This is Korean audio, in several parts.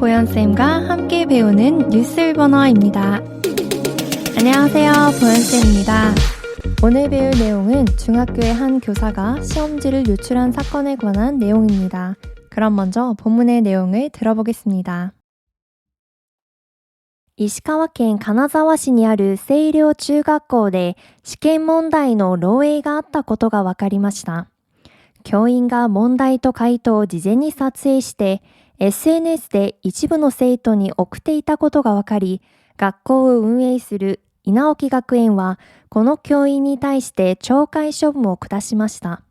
보현쌤과 함께 배우는 뉴스 일본어입니다. 안녕하세요, 보현쌤입니다. 오늘 배울 내용은 중학교의 한 교사가 시험지를 유출한 사건에 관한 내용입니다. 그럼 먼저 본문의 내용을 들어보겠습니다. 石川県金沢市にある清涼中学校で試験問題の漏洩があったことが分かりました。教員が問題と回答を事前に撮影して SNS で一部の生徒に送っていたことが分かり、学校を運営する稲沖学園はこの教員に対して懲戒処分を下しました。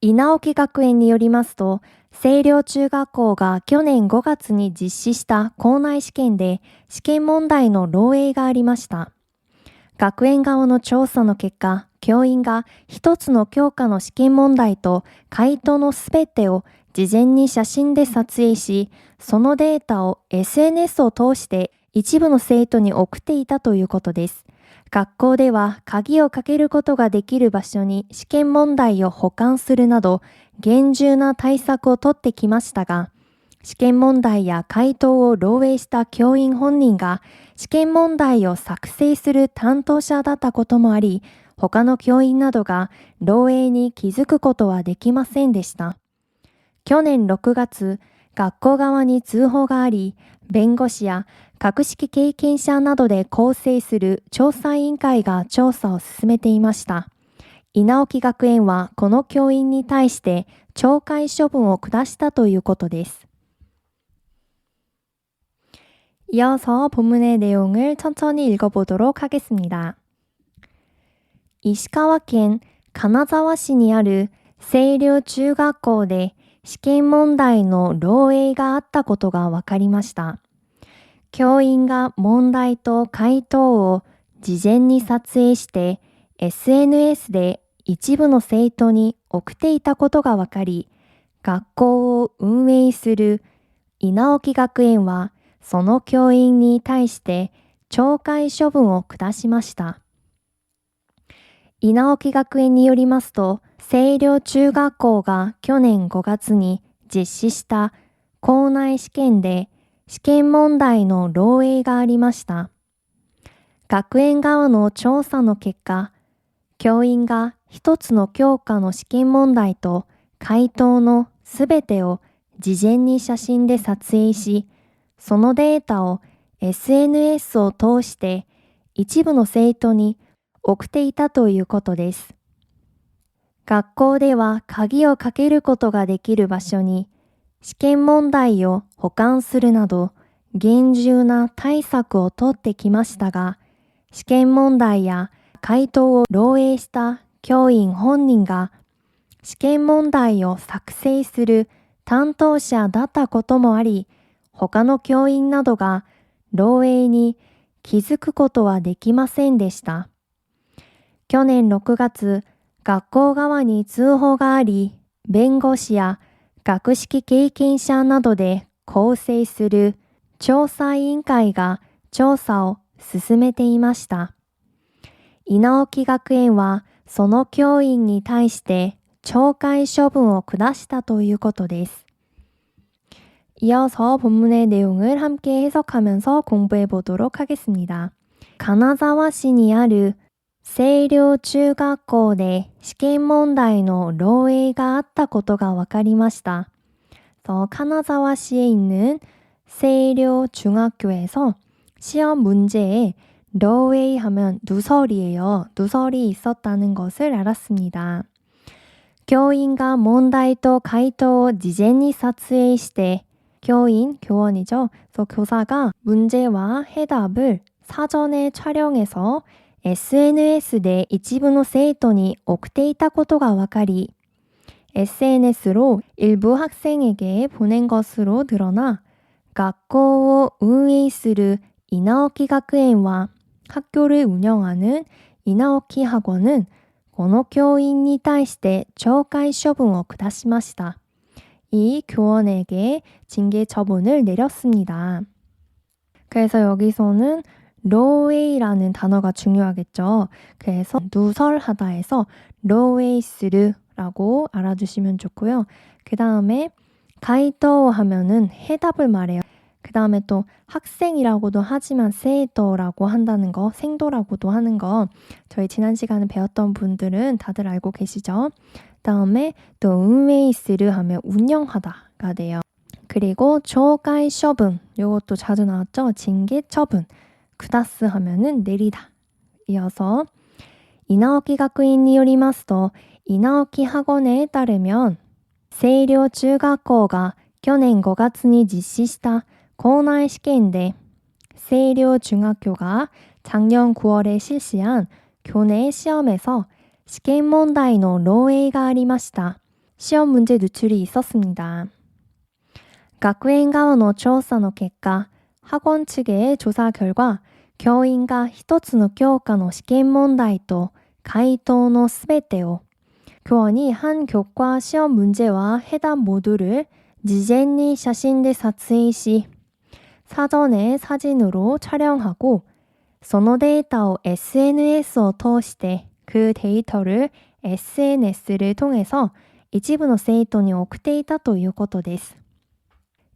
稲沖学園によりますと、清涼中学校が去年5月に実施した校内試験で試験問題の漏洩がありました。学園側の調査の結果、教員が一つの教科の試験問題と回答のすべてを事前に写真で撮影し、そのデータを SNS を通して一部の生徒に送っていたということです。学校では鍵をかけることができる場所に試験問題を保管するなど厳重な対策をとってきましたが、試験問題や回答を漏洩した教員本人が試験問題を作成する担当者だったこともあり、他の教員などが漏洩に気づくことはできませんでした。去年6月、学校側に通報があり、弁護士や学識経験者などで構成する調査委員会が調査を進めていました。稲沖学園はこの教員に対して懲戒処分を下したということです。이어서 본문의 내용을 천천히 읽어보도록 하겠습니다. 石川県金沢市にある清涼中学校で試験問題の漏洩があったことが分かりました。教員が問題と回答を事前に撮影して SNS で一部の生徒に送っていたことが分かり、学校を運営する稲沖学園はその教員に対して懲戒処分を下しました。稲沖学園によりますと、清涼中学校が去年5月に実施した校内試験で試験問題の漏洩がありました。学園側の調査の結果、教員が一つの教科の試験問題と回答のすべてを事前に写真で撮影し、そのデータを SNS を通して一部の生徒に送っていたということです。学校では鍵をかけることができる場所に試験問題を保管するなど厳重な対策をとってきましたが、試験問題や回答を漏洩した教員本人が試験問題を作成する担当者だったこともあり、他の教員などが漏洩に気づくことはできませんでした。去年6月、学校側に通報があり、弁護士や学識経験者などで構成する調査委員会が調査を進めていました。稲沖学園はその教員に対して懲戒処分を下したということです。이어서 본문의 내용을 함께 해석하면서 공부해 보도록 하겠습니다. 가나자와시にある清涼中学校で試験問題の漏洩があったことが分かりました. 가나자와시에 있는 세일요 중학교에서 시험 문제에漏洩 하면 누설이에요. 누설이 있었다는 것을 알았습니다. 교인과 問題と回答を事前に撮影して교인, 교원이죠. 그래서 교사가 문제와 해답을 사전에 촬영해서 SNS 내 일부生徒に送っていたことが分かり SNS로 일부 학생에게 보낸 것으로 드러나 학교를 운営する 稲沖 学園와 학교를 운영하는稲沖 학원은 この教員に対して懲戒処分を下しました. 이 교원에게 징계 처분을 내렸습니다. 그래서 여기서는漏洩라는 단어가 중요하겠죠. 그래서 누설하다에서漏洩する 라고 알아주시면 좋고요. 그 다음에 가이토 하면은 해답을 말해요. 그 다음에 또 학생이라고도 하지만 세이토라고 한다는 거, 생도라고도 하는 거 저희 지난 시간에 배웠던 분들은 다들 알고 계시죠? 그 다음에 또 운웨이스를 하면 운영하다가 돼요. 그리고 조가이処분, 이것도 자주 나왔죠? 징계 처분. 쿠다스 하면은 내리다. 이어서 이나오키 학院によりますと 이나오키 학원에 따르면 세이료 중학교가 去年5月に実施した校内試験で 세이료 중학교가 작년 9월에 실시한 교내 시험에서試験問題の漏洩がありました. 시험 문제 누출이 있었습니다. 学園側の調査の結果、 학원 측의 조사 결과 教員が一つの教科の試験問題と回答のすべてを 교원이 한 교과 시험 문제와 해답 모두를 事前に写真で撮影し 사전에 사진으로 촬영하고 そのデータを SNS を通して그 데이터를 SNS를 통해서 일부の生徒に送っていたということです.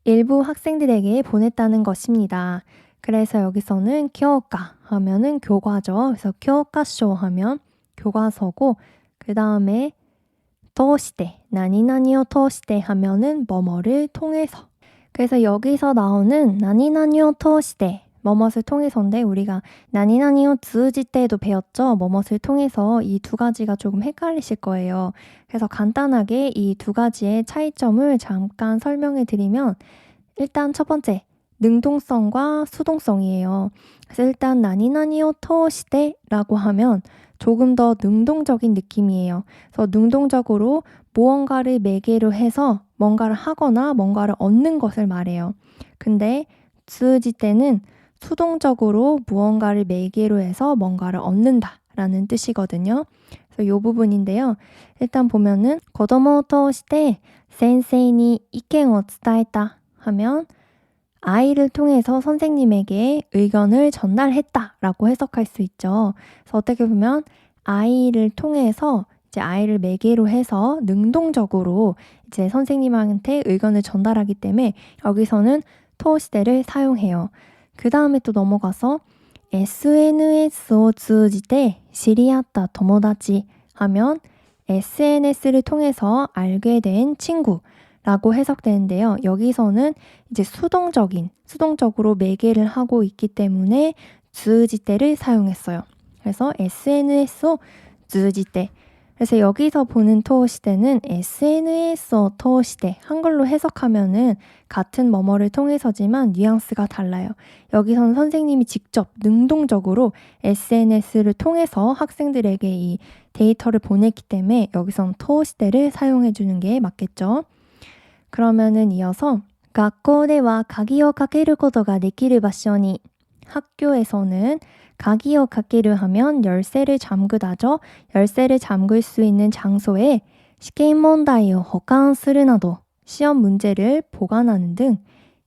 일부 학생들에게 보냈다는 것입니다. 그래서 여기서는 교과 하면은 교과죠. 그래서 교과서 하면 교과서고 그 다음에 通して 나니나니を通して 하면은 뭐뭐를 통해서. 그래서 여기서 나오는 나니나니を通して 뭐뭇을 통해서인데 우리가 나니나니を通じ때도 배웠죠. 뭐뭇을 통해서 이 두 가지가 조금 헷갈리실 거예요. 그래서 간단하게 이 두 가지의 차이점을 잠깐 설명해 드리면 일단 첫 번째 능동성과 수동성이에요. 그래서 일단 나니나니を通して라고 하면 조금 더 능동적인 느낌이에요. 그래서 능동적으로 무언가를 매개로 해서 뭔가를 하거나 뭔가를 얻는 것을 말해요. 근데 通じ 때는 수동적으로 무언가를 매개로 해서 뭔가를 얻는다 라는 뜻이거든요. 그래서 이 부분인데요. 일단 보면은 子供を通して先生に意見を伝えた하면 아이를 통해서 선생님에게 의견을 전달했다 라고 해석할 수 있죠. 그래서 어떻게 보면 아이를 통해서 이제 아이를 매개로 해서 능동적으로 이제 선생님한테 의견을 전달하기 때문에 여기서는 토시대를 사용해요. 그 다음에 또 넘어가서 SNS를 通じて知り合った友達 하면 SNS를 통해서 알게 된 친구라고 해석되는데요. 여기서는 이제 수동적으로 매개를 하고 있기 때문에 通じ때를 사용했어요. 그래서 SNS 通じて 그래서 여기서 보는 토시대는 SNS 通して 한글로 해석하면은 같은 뭐뭐를 통해서지만 뉘앙스가 달라요. 여기서는 선생님이 직접 능동적으로 SNS를 통해서 학생들에게 이 데이터를 보냈기 때문에 여기서는 토시대를 사용해 주는 게 맞겠죠. 그러면은 이어서 学校では鍵をかけることができる場所に 학교에서는 가기요 가기를 하면 열쇠를 잠그다죠. 열쇠를 잠글 수 있는 장소에 시험 문제를 보관する など 시험 문제를 보관하는 등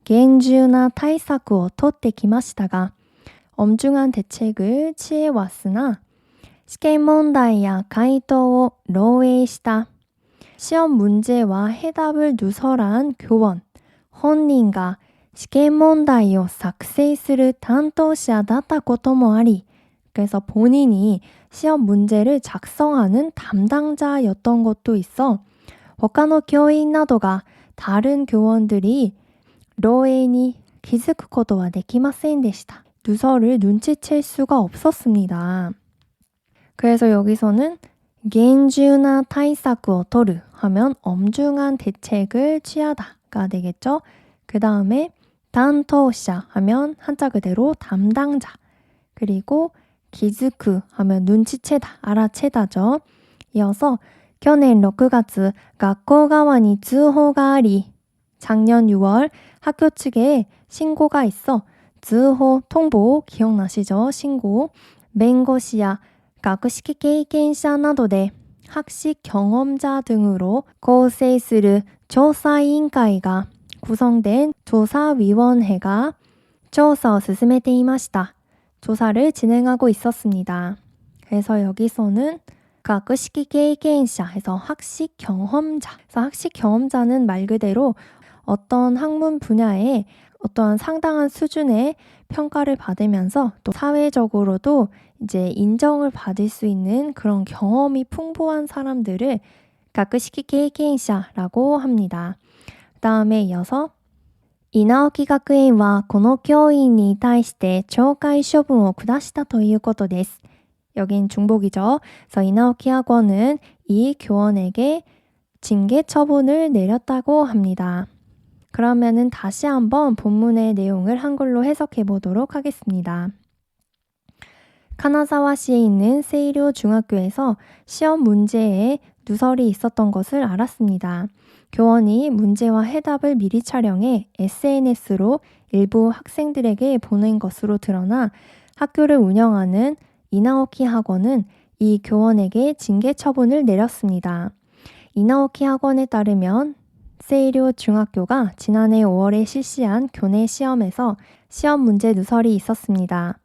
厳重な対策を取ってきましたが 엄중한 대책을 취해왔으나 시험 문제와 回答を漏洩した 시험 문제와 해답을 누설한 교원本人が試験問題を作成する担当者だったこともあり 그래서 본인이 시험 문제를 작성하는 담당자였던 것도 있어 他の教員などが 다른 교원들이 漏洩に気づくことはできませんでした. 누설을 눈치챌 수가 없었습니다. 그래서 여기서는 厳重な対策を取る 하면 엄중한 대책을 취하다가 되겠죠. 그 다음에 担当者 하면 한자 그대로 담당자. 그리고 気づく 하면 눈치채다, 알아채다죠. 이어서 去年6月学校側に通報があり 작년 6월 학교 측에 신고가 있어 通報, 통보 기억나시죠? 신고. 弁護士や学識経験者などで 학식 경험자 등으로 構成する調査委員会が 구성된 조사위원회가 調査を進めていました. 조사를 진행하고 있었습니다. 그래서 여기서는 学識経験者해서 학식 경험자. 그래서 학식 경험자는 말 그대로 어떤 학문 분야에 어떠한 상당한 수준의 평가를 받으면서 또 사회적으로도 이제 인정을 받을 수 있는 그런 경험이 풍부한 사람들을 学識経験者라고 합니다. 그 다음에 이어서稲沖学園はこの教員に対して懲戒処分を下したということです. 여긴 중복이죠. 그래서 이나오키 학원은 이 교원에게 징계 처분을 내렸다고 합니다. 그러면은 다시 한번 본문의 내용을 한글로 해석해 보도록 하겠습니다. 카나사와시에 있는 세이료 중학교에서 시험 문제에 누설이 있었던 것을 알았습니다. 교원이 문제와 해답을 미리 촬영해 SNS로 일부 학생들에게 보낸 것으로 드러나 학교를 운영하는 이나오키 학원은 이 교원에게 징계 처분을 내렸습니다. 이나오키 학원에 따르면 세이료 중학교가 지난해 5월에 실시한 교내 시험에서 시험 문제 누설이 있었습니다.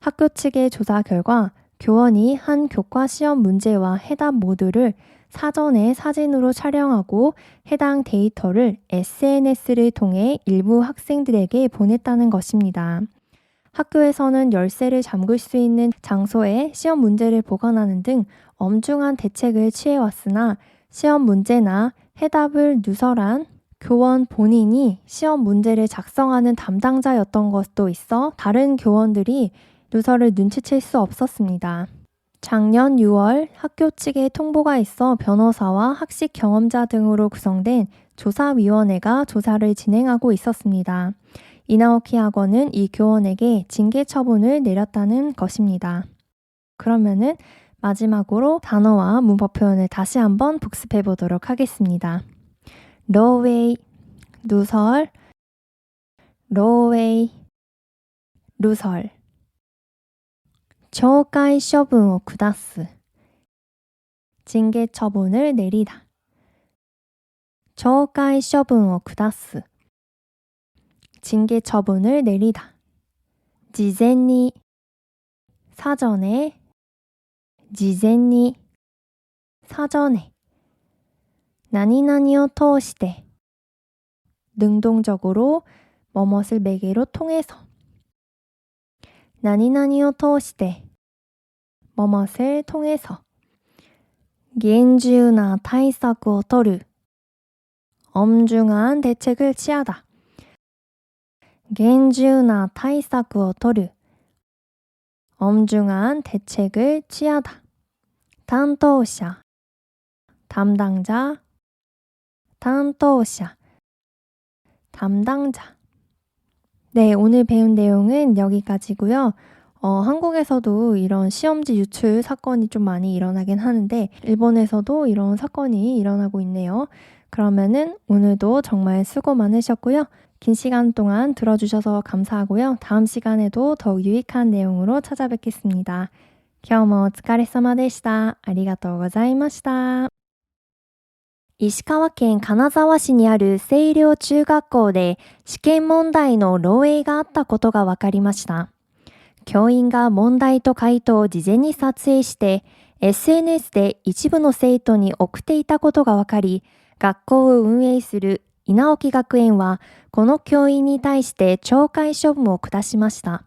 학교 측의 조사 결과 교원이 한 교과 시험 문제와 해답 모두를 사전에 사진으로 촬영하고 해당 데이터를 SNS를 통해 일부 학생들에게 보냈다는 것입니다. 학교에서는 열쇠를 잠글 수 있는 장소에 시험 문제를 보관하는 등 엄중한 대책을 취해왔으나 시험 문제나 해답을 누설한 교원 본인이 시험 문제를 작성하는 담당자였던 것도 있어 다른 교원들이 누설을 눈치챌 수 없었습니다. 작년 6월 학교 측에 통보가 있어 변호사와 학식 경험자 등으로 구성된 조사위원회가 조사를 진행하고 있었습니다. 이나오키 학원은 이 교원에게 징계 처분을 내렸다는 것입니다. 그러면은 마지막으로 단어와 문법 표현을 다시 한번 복습해 보도록 하겠습니다. 로웨이, 누설, 로웨이, 누설. 懲戒処分を下す 징계 처분을 내리다. 懲戒処分を下す 징계 처분을 내리다. 事前に 사전에 事前に 사전에 何々を通して 능동적으로 뭐뭇을 매개로 통해서 何々を通して뭐뭇을 통해서 厳重な対策を取る 엄중한 대책을 취하다. 厳重な対策を取る 엄중한 대책을 취하다. 担当者 담당자, 担当者 담당자. 네, 오늘 배운 내용은 여기까지고요. 한국에서도 이런 시험지 유출 사건이 좀 많이 일어나긴 하는데 일본에서도 이런 사건이 일어나고 있네요. 그러면은 오늘도 정말 수고 많으셨고요. 긴 시간 동안 들어주셔서 감사하고요. 다음 시간에도 더욱 유익한 내용으로 찾아뵙겠습니다. 今日もお疲れ様でした。ありがとうございました。石川県金沢市にある清涼中学校で試験問題の漏洩があったことが分かりました。教員が問題と回答を事前に撮影して SNS で一部の生徒に送っていたことが分かり、学校を運営する稲沖学園はこの教員に対して懲戒処分を下しました。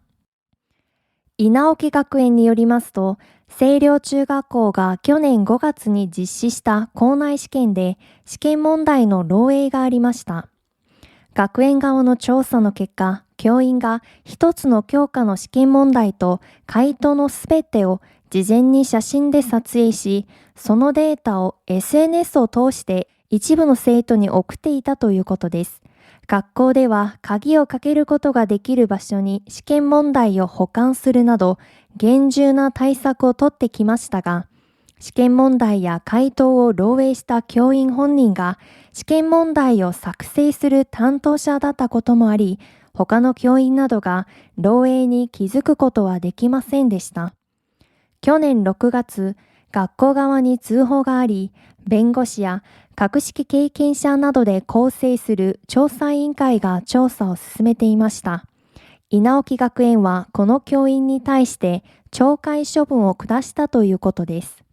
稲沖学園によりますと、清涼中学校が去年5月に実施した校内試験で試験問題の漏洩がありました。学園側の調査の結果、教員が一つの教科の試験問題と回答のすべてを事前に写真で撮影し、そのデータを SNS を通して一部の生徒に送っていたということです。学校では鍵をかけることができる場所に試験問題を保管するなど厳重な対策をとってきましたが、試験問題や回答を漏洩した教員本人が試験問題を作成する担当者だったこともあり、他の教員などが漏洩に気づくことはできませんでした。去年6月、学校側に通報があり、弁護士や学識経験者などで構成する調査委員会が調査を進めていました。稲沖学園はこの教員に対して懲戒処分を下したということです。